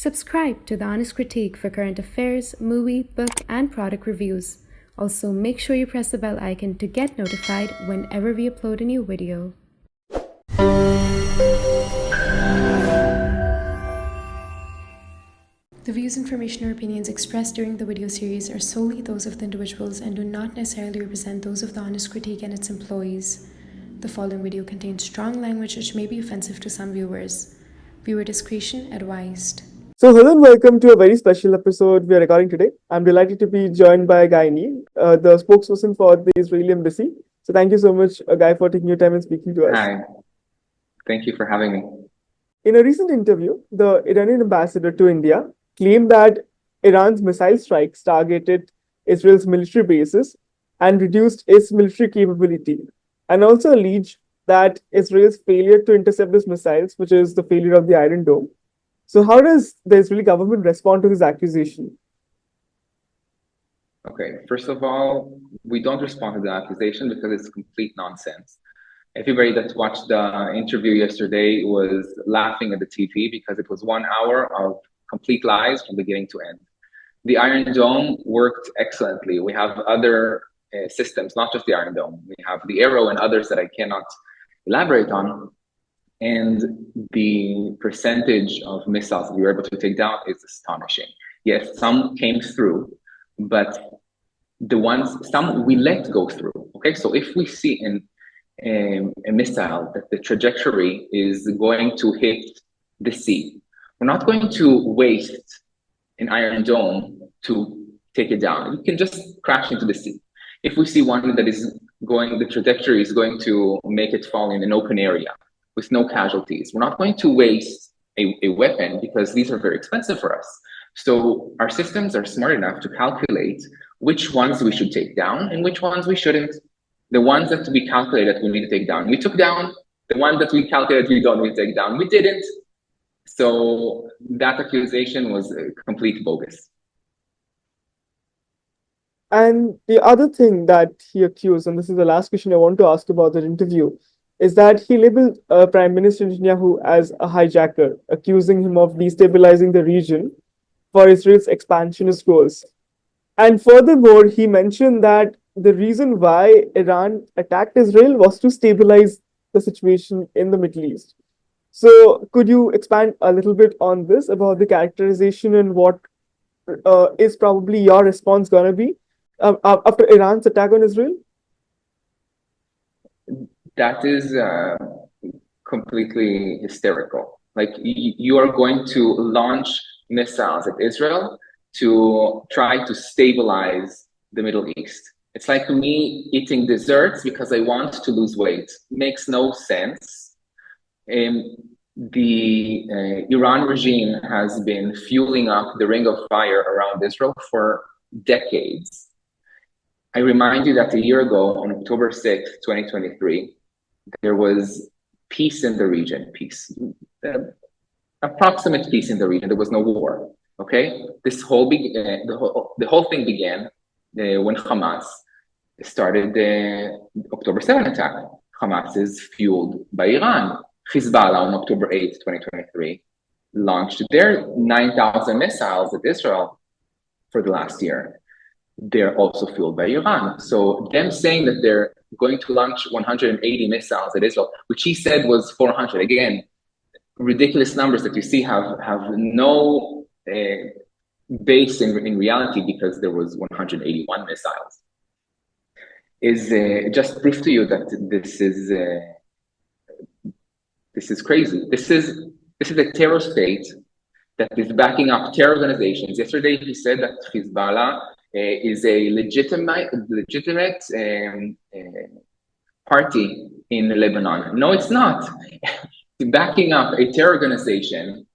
Subscribe to The Honest Critique for current affairs, movie, book, and product reviews. Also, make sure you press the bell icon to get notified whenever we upload a new video. The views, information, or opinions expressed during the video series are solely those of the individuals and do not necessarily represent those of The Honest Critique and its employees. The following video contains strong language which may be offensive to some viewers. Viewer discretion advised. So hello and welcome to a very special episode we are recording today. I'm delighted to be joined by Guy Nir, the spokesperson for the Israeli Embassy. So thank you so much, Guy, for taking your time and speaking to us. Hi, thank you for having me. In a recent interview, the Iranian Ambassador to India claimed that Iran's missile strikes targeted Israel's military bases and reduced its military capability, and also alleged that Israel's failure to intercept these missiles, which is the failure of the Iron Dome. So how does the Israeli government respond to this accusation? Okay, first of all, we don't respond to the accusation because it's complete nonsense. Everybody that watched the interview yesterday was laughing at the TV because it was 1 hour of complete lies from beginning to end. The Iron Dome worked excellently. We have other systems, not just the Iron Dome. We have the Arrow and others that I cannot elaborate on. And the percentage of missiles we were able to take down is astonishing. Yes, some came through, but some we let go through. Okay, so if we see a missile that the trajectory is going to hit the sea, we're not going to waste an Iron Dome to take it down. We can just crash into the sea. If we see one that is the trajectory is going to make it fall in an open area with no casualties, we're not going to waste a weapon because these are very expensive for us. So our systems are smart enough to calculate which ones we should take down and which ones we shouldn't. The ones that we calculated we need to take down, we took down. The ones that we calculated we don't need to take down, we didn't. So that accusation was complete bogus. And the other thing that he accused, and this is the last question I want to ask about that interview, is that he labeled Prime Minister Netanyahu as a hijacker, accusing him of destabilizing the region for Israel's expansionist goals. And furthermore, he mentioned that the reason why Iran attacked Israel was to stabilize the situation in the Middle East. So could you expand a little bit on this, about the characterization and what is probably your response going to be after Iran's attack on Israel? That is completely hysterical. Like you are going to launch missiles at Israel to try to stabilize the Middle East. It's like me eating desserts because I want to lose weight. Makes no sense. The Iran regime has been fueling up the ring of fire around Israel for decades. I remind you that a year ago, on October 6th, 2023, there was peace in the region, approximate peace in the region. There was no war. Okay, the whole thing began when Hamas started the October 7th attack. Hamas is fueled by Iran. Hezbollah on October 8th, 2023, launched their 9,000 missiles at Israel for the last year. They're also fueled by Iran. So them saying that they're going to launch 180 missiles at Israel, which he said was 400. Again, ridiculous numbers that you see have no base in reality because there was 181 missiles. Is just proof to you that this is crazy. This is a terror state that is backing up terror organizations. Yesterday he said that Hezbollah is a legitimate party in Lebanon. No, it's not. Backing up a terror organization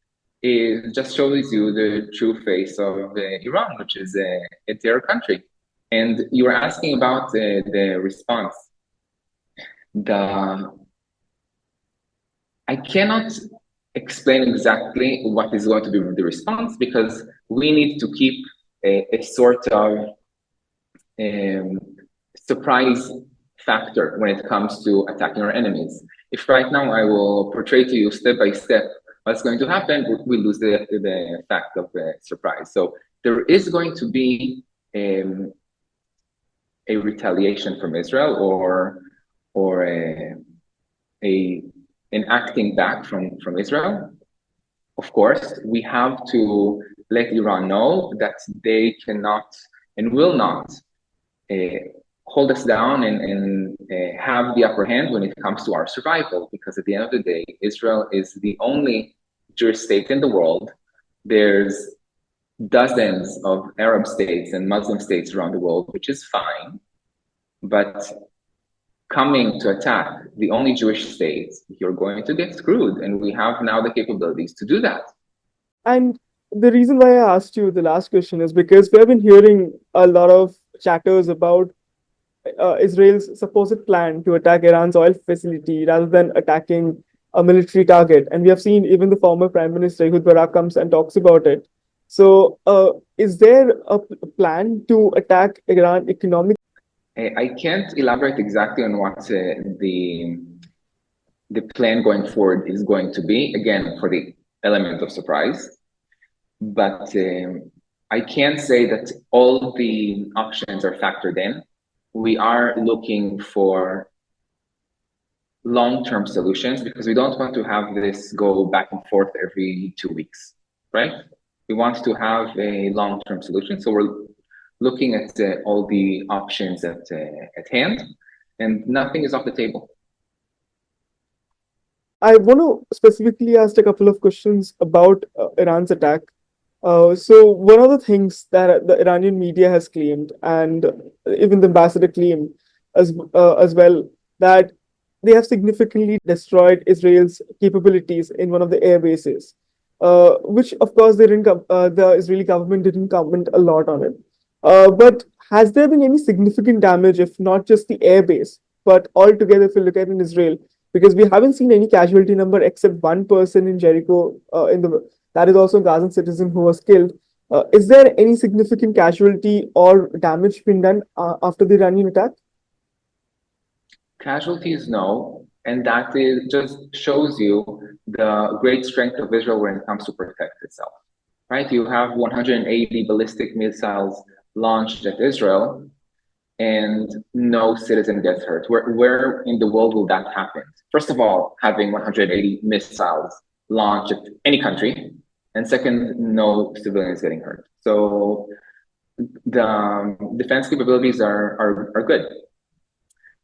just shows you the true face of Iran, which is a terror country. And you were asking about the response. I cannot explain exactly what is going to be the response because we need to keep a sort of surprise factor when it comes to attacking our enemies. If right now I will portray to you step by step what's going to happen? We lose the fact of surprise. So there is going to be a retaliation from Israel or an acting back from Israel. Of course, we have to let Iran know that they cannot and will not hold us down and have the upper hand when it comes to our survival, because at the end of the day, Israel is the only Jewish state in the world. There's dozens of Arab states and Muslim states around the world, which is fine, but coming to attack the only Jewish state, you're going to get screwed, and we have now the capabilities to do that. And the reason why I asked you the last question is because we have been hearing a lot of chatters about Israel's supposed plan to attack Iran's oil facility rather than attacking a military target. And we have seen even the former Prime Minister Ehud Barak comes and talks about it. So, is there a plan to attack Iran economically? I can't elaborate exactly on what the plan going forward is going to be, again, for the element of surprise. But I can say that all the options are factored in. We are looking for long-term solutions because we don't want to have this go back and forth every 2 weeks, right? We want to have a long-term solution. So we're looking at all the options at hand, and nothing is off the table. I want to specifically ask a couple of questions about Iran's attack. So one of the things that the Iranian media has claimed, and even the ambassador claimed as well, that they have significantly destroyed Israel's capabilities in one of the air bases, which of course the Israeli government didn't comment a lot on it. But has there been any significant damage, if not just the air base, but altogether if you look at in Israel? Because we haven't seen any casualty number except one person in Jericho that is also a Gazan citizen who was killed. Is there any significant casualty or damage been done after the Iranian attack? Casualties, no. And that just shows you the great strength of Israel when it comes to protect itself, right? You have 180 ballistic missiles launched at Israel and no citizen gets hurt. Where in the world will that happen? First of all, having 180 missiles launched at any country, and second, no civilians getting hurt. So the defense capabilities are good.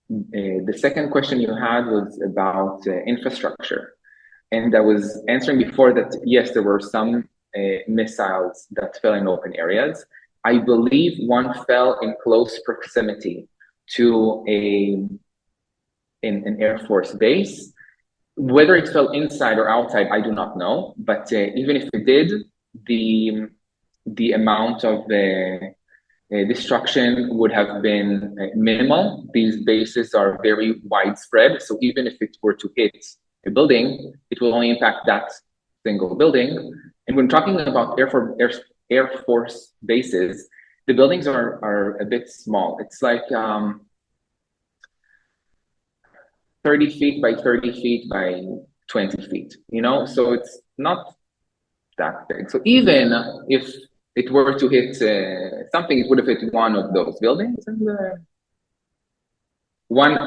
The second question you had was about infrastructure. And I was answering before that, yes, there were some missiles that fell in open areas. I believe one fell in close proximity to an Air Force base. Whether it fell inside or outside, I do not know. But even if it did, the amount of destruction would have been minimal. These bases are very widespread. So even if it were to hit a building, it will only impact that single building. And when talking about Air Force bases, the buildings are a bit small. It's like 30 feet by 30 feet by 20 feet, so it's not that big. So even if it were to hit something, it would have hit one of those buildings, and one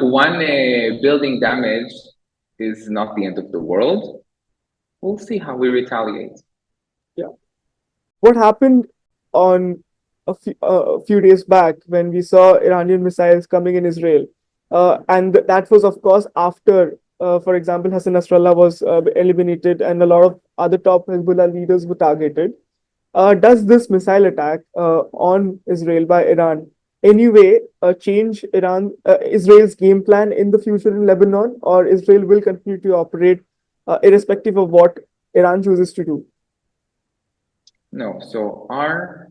building damage is not the end of the world. We'll see how we retaliate. Yeah. What happened on a few days back when we saw Iranian missiles coming in Israel? And that was, of course, after, for example, Hassan Nasrallah was eliminated and a lot of other top Hezbollah leaders were targeted. Does this missile attack on Israel by Iran anyway change Israel's game plan in the future in Lebanon, or Israel will continue to operate irrespective of what Iran chooses to do? No. So our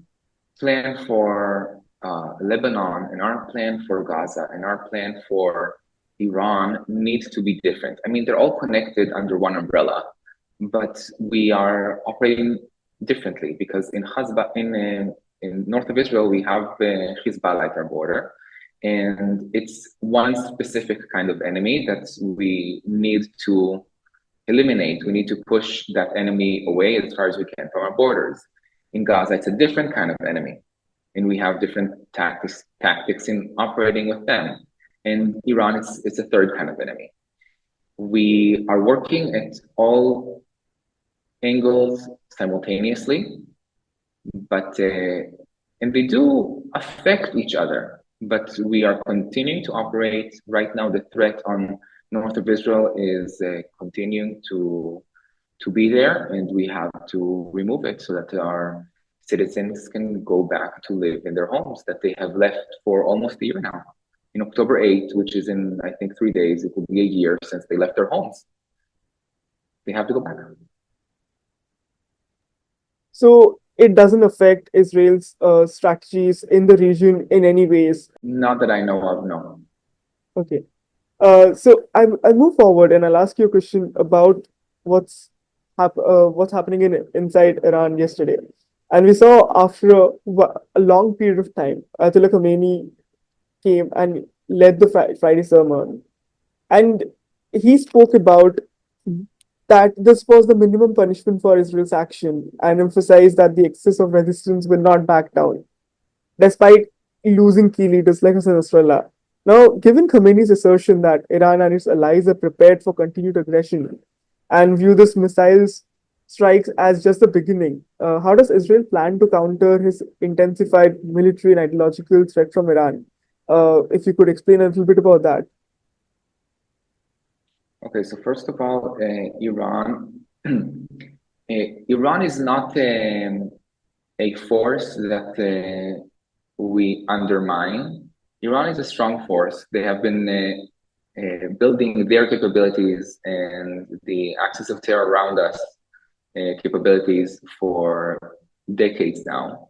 plan for Lebanon and our plan for Gaza and our plan for Iran needs to be different. I mean, they're all connected under one umbrella, but we are operating differently because in north of Israel, we have Hezbollah at our border, and it's one specific kind of enemy that we need to eliminate. We need to push that enemy away as far as we can from our borders. In Gaza, it's a different kind of enemy, and we have different tactics in operating with them. And Iran, it's a third kind of enemy. We are working at all angles simultaneously, but and they do affect each other. But we are continuing to operate. Right now, the threat on north of Israel is continuing to be there, and we have to remove it so that our citizens can go back to live in their homes that they have left for almost a year now. In October 8th, which is in, I think, 3 days, it will be a year since they left their homes. They have to go back. So it doesn't affect Israel's strategies in the region in any ways. Not that I know of, no. Okay. So I'll move forward and I'll ask you a question about what's happening inside Iran yesterday. And we saw after a long period of time, Ayatollah Khamenei came and led the Friday sermon, and he spoke about that this was the minimum punishment for Israel's action and emphasized that the excess of resistance will not back down, despite losing key leaders like Hassan Nasrallah. Now, given Khamenei's assertion that Iran and its allies are prepared for continued aggression and view this missiles strikes as just the beginning, how does Israel plan to counter his intensified military and ideological threat from Iran? If you could explain a little bit about that. Okay, so first of all, Iran, Iran is not a force that we undermine. Iran is a strong force. They have been building their capabilities and the axis of terror around us capabilities for decades now.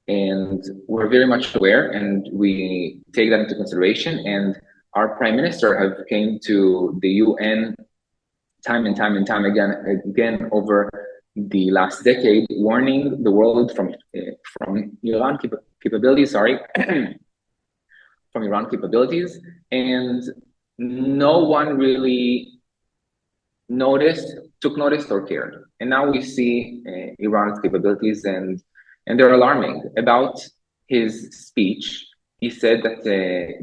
And we're very much aware, and we take that into consideration. And our prime minister have came to the UN time and time and time again over the last decade, warning the world from Iran capabilities. From Iran capabilities, and no one really took notice or cared. And now we see Iran's capabilities, and they're alarming. About his speech, he said that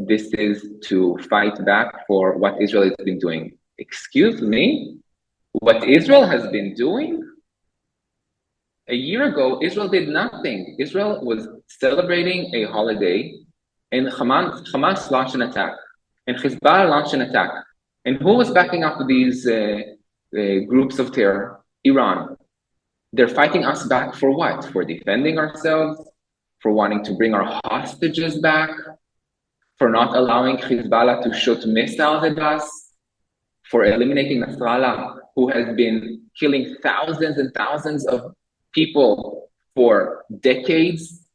this is to fight back for what Israel has been doing. Excuse me? What Israel has been doing? A year ago, Israel did nothing. Israel was celebrating a holiday, and Hamas launched an attack, and Hezbollah launched an attack. And who was backing up these groups of terror? Iran. They're fighting us back for what? For defending ourselves, for wanting to bring our hostages back, for not allowing Hezbollah to shoot missiles at us, for eliminating Nasrallah, who has been killing thousands and thousands of people for decades.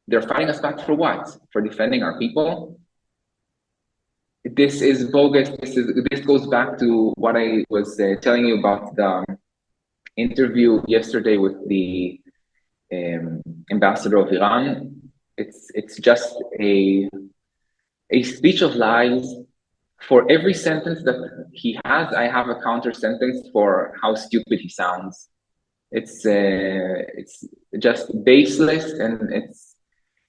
They're fighting us back for what? For defending our people? This is bogus. This goes back to what I was telling you about the interview yesterday with the ambassador of Iran. It's just a speech of lies. For every sentence that he has, I have a counter sentence for how stupid he sounds. It's just baseless, and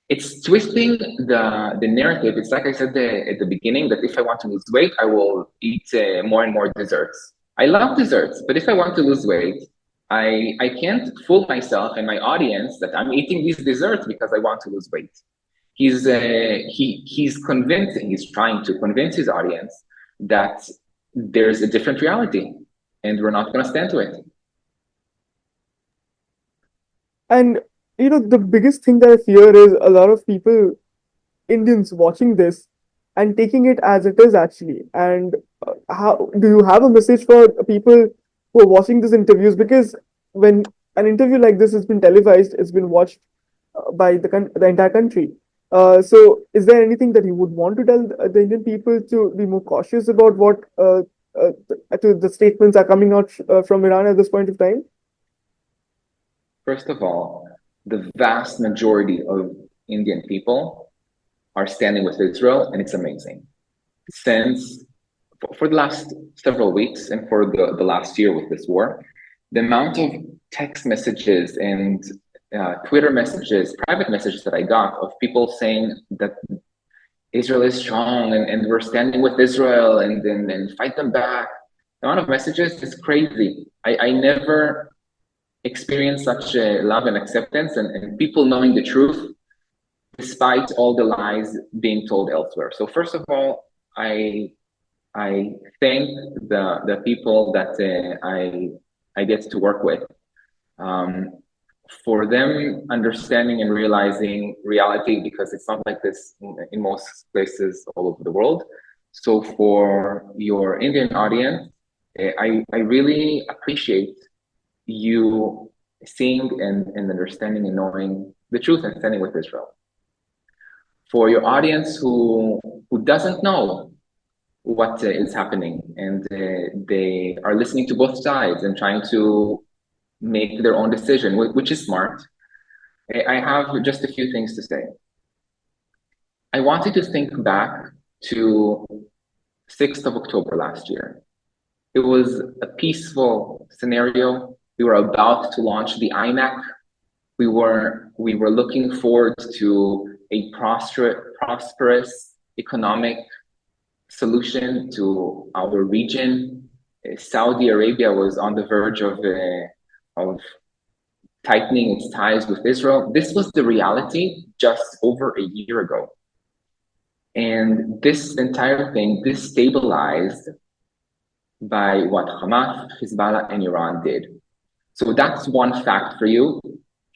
it's twisting the narrative. It's like I said at the beginning, that if I want to lose weight, I will eat more and more desserts. I love desserts, but if I want to lose weight, I can't fool myself and my audience that I'm eating these desserts because I want to lose weight. He's convincing, he's trying to convince his audience that there's a different reality, and we're not going to stand to it. And the biggest thing that I fear is a lot of people, Indians, watching this and taking it as it is actually. And how do you have a message for people who are watching these interviews? Because when an interview like this has been televised, it's been watched by the entire country. So is there anything that you would want to tell the Indian people to be more cautious about what the statements are coming out from Iran at this point of time? First of all, the vast majority of Indian people are standing with Israel, and it's amazing. for the last several weeks and for the last year with this war, the amount of text messages and Twitter messages, private messages that I got of people saying that Israel is strong and we're standing with Israel and fight them back. The amount of messages is crazy. I never experienced such a love and acceptance and people knowing the truth despite all the lies being told elsewhere. So first of all, I thank the people that I get to work with for them understanding and realizing reality, because it's not like this in most places all over the world. So for your Indian audience, I really appreciate you seeing and understanding and knowing the truth and standing with Israel. For your audience who doesn't know what is happening and they are listening to both sides and trying to make their own decision, which is smart, I have just a few things to say. I wanted to think back to 6th of October last year. It was a peaceful scenario. We were about to launch the IMAC. We were looking forward to a prosperous economic solution to our region. Saudi Arabia was on the verge of tightening its ties with Israel. This was the reality just over a year ago. And this entire thing destabilized by what Hamas, Hezbollah, and Iran did. So that's one fact for you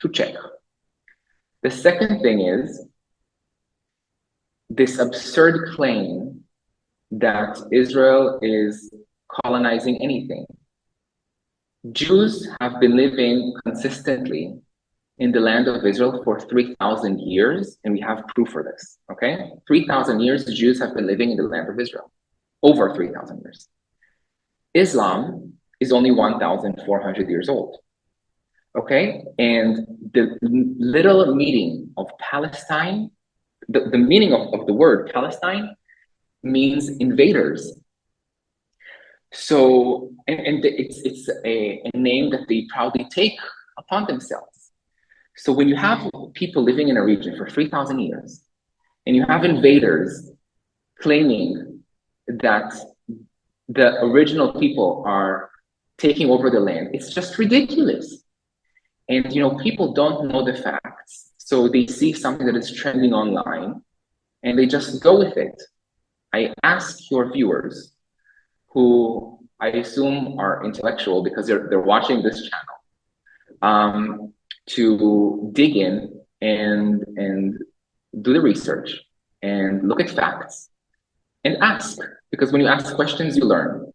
to check. The second thing is this absurd claim that Israel is colonizing anything. Jews have been living consistently in the land of Israel for 3,000 years, and we have proof for this, okay? 3,000 years, the Jews have been living in the land of Israel, over 3,000 years. Islam is only 1,400 years old, okay? And the literal meaning of Palestine, the meaning of the word Palestine means invaders. So, and it's a name that they proudly take upon themselves. So when you have people living in a region for 3,000 years, and you have invaders claiming that the original people are taking over the land, it's just ridiculous. And people don't know the facts, so they see something that is trending online, and they just go with it. I ask your viewers, who I assume are intellectual because they're watching this channel, to dig in and do the research and look at facts and ask, because when you ask questions, you learn.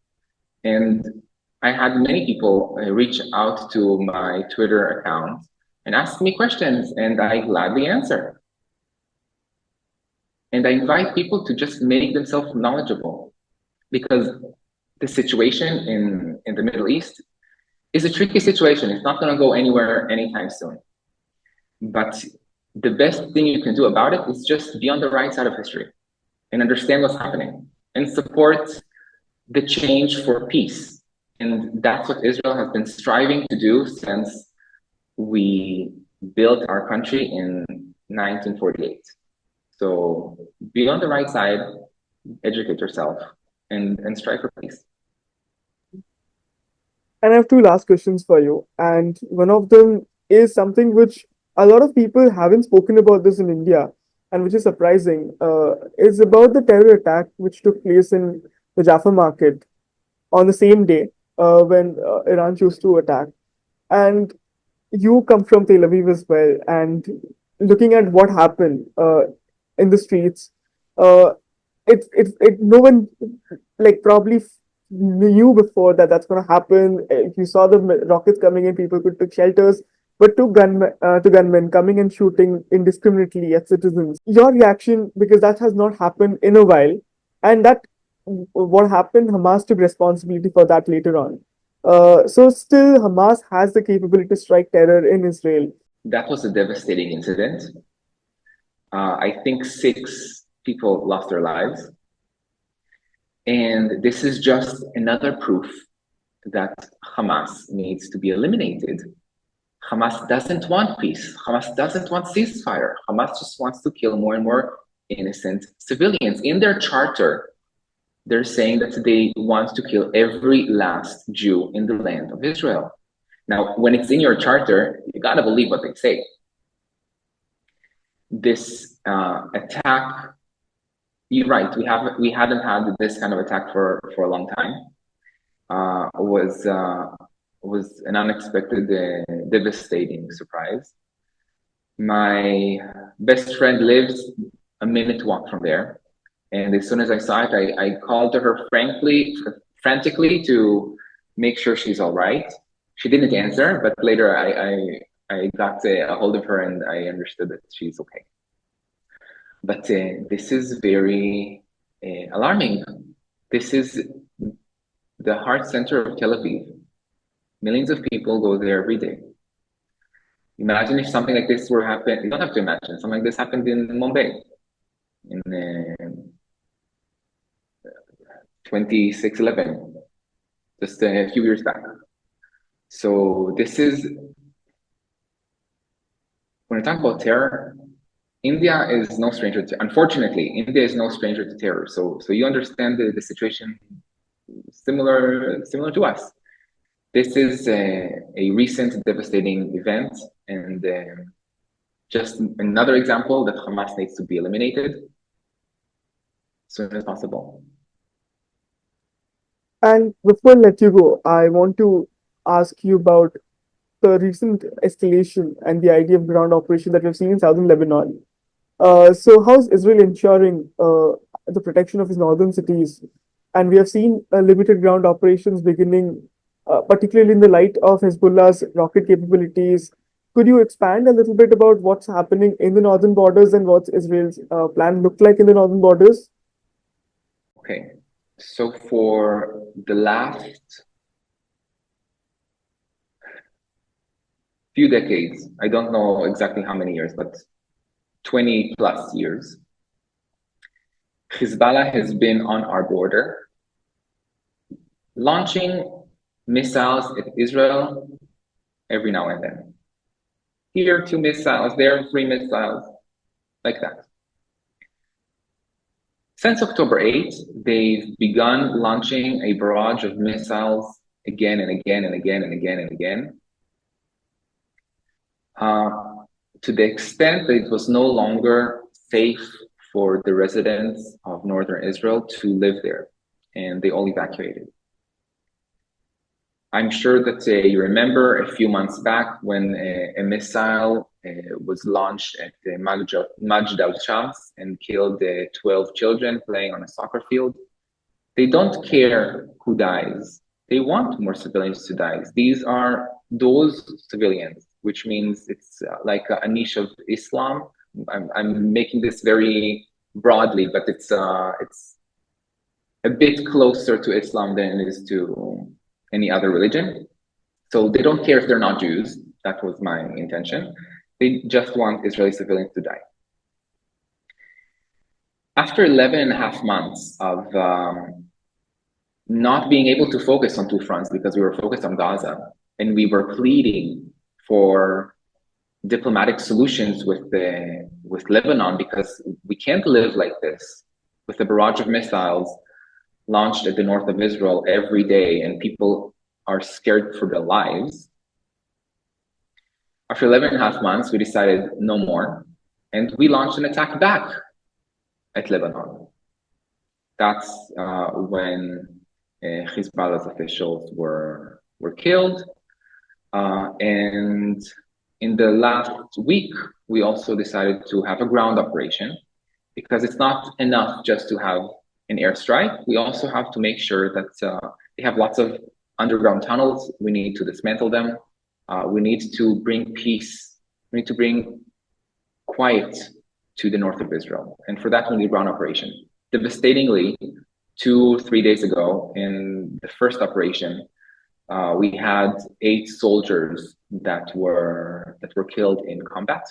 And I had many people reach out to my Twitter account and ask me questions, and I gladly answer. And I invite people to just make themselves knowledgeable, because the situation in the Middle East is a tricky situation. It's not going to go anywhere anytime soon. But the best thing you can do about it is just be on the right side of history and understand what's happening and support the change for peace. And that's what Israel has been striving to do since we built our country in 1948. So be on the right side, educate yourself, and strive for peace. And I have two last questions for you. And one of them is something which a lot of people haven't spoken about this in India, and which is surprising, is about the terror attack which took place in the Jaffa Market on the same day when Iran chose to attack. And you come from Tel Aviv as well, and looking at what happened in the streets, no one probably knew before that that's going to happen. If you saw the rockets coming in, people could take shelters, but to gunmen coming and shooting indiscriminately at citizens. Your reaction, because that has not happened in a while, and that what happened, Hamas took responsibility for that later on. So still, Hamas has the capability to strike terror in Israel. That was a devastating incident. I think 6 people lost their lives. And this is just another proof that Hamas needs to be eliminated. Hamas doesn't want peace. Hamas doesn't want ceasefire. Hamas just wants to kill more and more innocent civilians. In their charter, they're saying that they want to kill every last Jew in the land of Israel. Now, when it's in your charter, you gotta believe what they say. This attack, you're right, we hadn't had this kind of attack for a long time. Was an unexpected, devastating surprise. My best friend lives a minute walk from there. And as soon as I saw it, I called to her frantically to make sure she's all right. She didn't answer, but later I got a hold of her and I understood that she's okay. But this is very alarming. This is the heart center of Tel Aviv. Millions of people go there every day. Imagine if something like this were happen. You don't have to imagine. Something like this happened in Mumbai in 2611, just a few years back. So this is, when I talk about terror, India is no stranger to, unfortunately, India is no stranger to terror. So you understand the situation similar to us. This is a recent devastating event, and just another example that Hamas needs to be eliminated as soon as possible. And before I let you go, I want to ask you about the recent escalation and the idea of ground operation that we've seen in southern Lebanon. So how is Israel ensuring the protection of its northern cities? And we have seen limited ground operations beginning, particularly in the light of Hezbollah's rocket capabilities. Could you expand a little bit about what's happening in the northern borders and what's Israel's plan look like in the northern borders? Okay, so for the last few decades, I don't know exactly how many years, but 20 plus years, Hezbollah has been on our border, launching missiles at Israel every now and then. Here, 2 missiles, there, 3 missiles, like that. Since October 8th, they've begun launching a barrage of missiles again and again and again and again and again. To the extent that it was no longer safe for the residents of northern Israel to live there, and they all evacuated. I'm sure that you remember a few months back when a missile was launched at Majd al-Shams and killed 12 children playing on a soccer field. They don't care who dies. They want more civilians to die. These are those civilians, which means it's like a niche of Islam. I'm making this very broadly, but it's a bit closer to Islam than it is to any other religion. So they don't care if they're not Jews. That was my intention. They just want Israeli civilians to die. After 11 and a half months of not being able to focus on 2 fronts because we were focused on Gaza and we were pleading for diplomatic solutions with Lebanon because we can't live like this with a barrage of missiles launched at the north of Israel every day and people are scared for their lives. After 11 and a half months, we decided no more, and we launched an attack back at Lebanon. That's when Hezbollah's officials were killed. And in the last week, we also decided to have a ground operation because it's not enough just to have an airstrike. We also have to make sure that they have lots of underground tunnels. We need to dismantle them. We need to bring peace. We need to bring quiet to the north of Israel. And for that, we need ground operation. Devastatingly, 2-3 days ago, in the first operation, we had 8 soldiers that were killed in combat.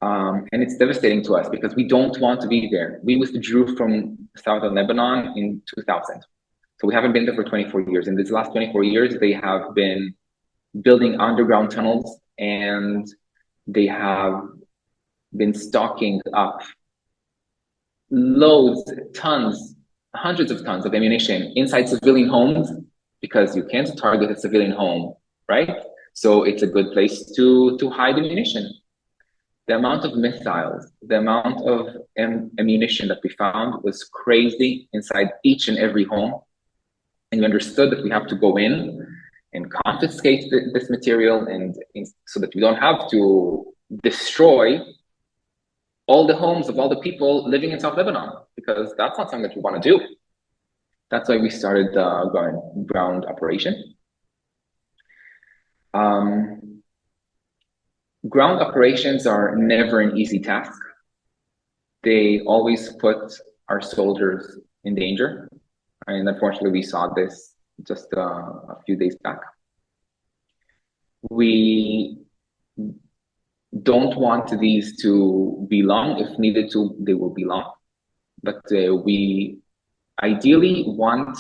And it's devastating to us because we don't want to be there. We withdrew from southern Lebanon in 2000. So we haven't been there for 24 years. In these last 24 years, they have been building underground tunnels, and they have been stocking up loads, tons, hundreds of tons of ammunition inside civilian homes, because you can't target a civilian home, right? So it's a good place to hide ammunition. The amount of missiles, the amount of ammunition that we found was crazy inside each and every home. And we understood that we have to go in and confiscate this material, and so that we don't have to destroy all the homes of all the people living in South Lebanon, because that's not something that we want to do. That's why we started the ground operation. Ground operations are never an easy task. They always put our soldiers in danger. And unfortunately, we saw this just a few days back. We don't want these to be long. If needed to, they will be long. But we ideally want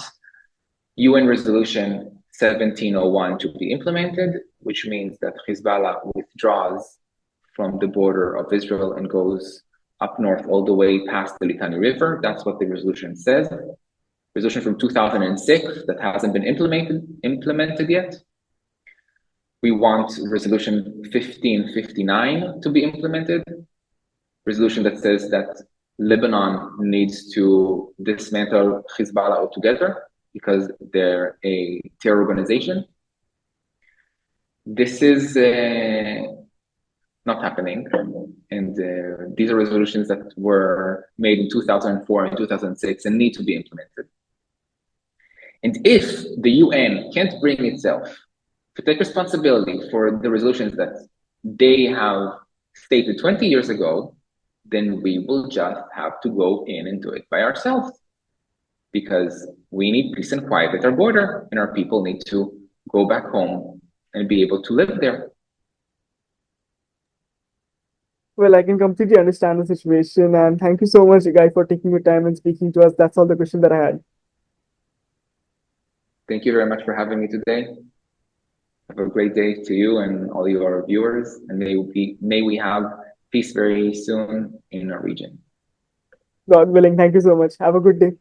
UN Resolution 1701 to be implemented, which means that Hezbollah withdraws from the border of Israel and goes up north all the way past the Litani River. That's what the resolution says. Resolution from 2006 that hasn't been implemented yet. We want resolution 1559 to be implemented. Resolution that says that Lebanon needs to dismantle Hezbollah altogether because they're a terror organization. This is not happening. And these are resolutions that were made in 2004 and 2006 and need to be implemented. And if the UN can't bring itself to take responsibility for the resolutions that they have stated 20 years ago, then we will just have to go in and do it by ourselves. Because we need peace and quiet at our border, and our people need to go back home and be able to live there. Well, I can completely understand the situation, and thank you so much, Guy, for taking your time and speaking to us. That's all the question that I had. Thank you very much for having me today. Have a great day to you and all your viewers, and may we have peace very soon in our region. God willing, thank you so much. Have a good day.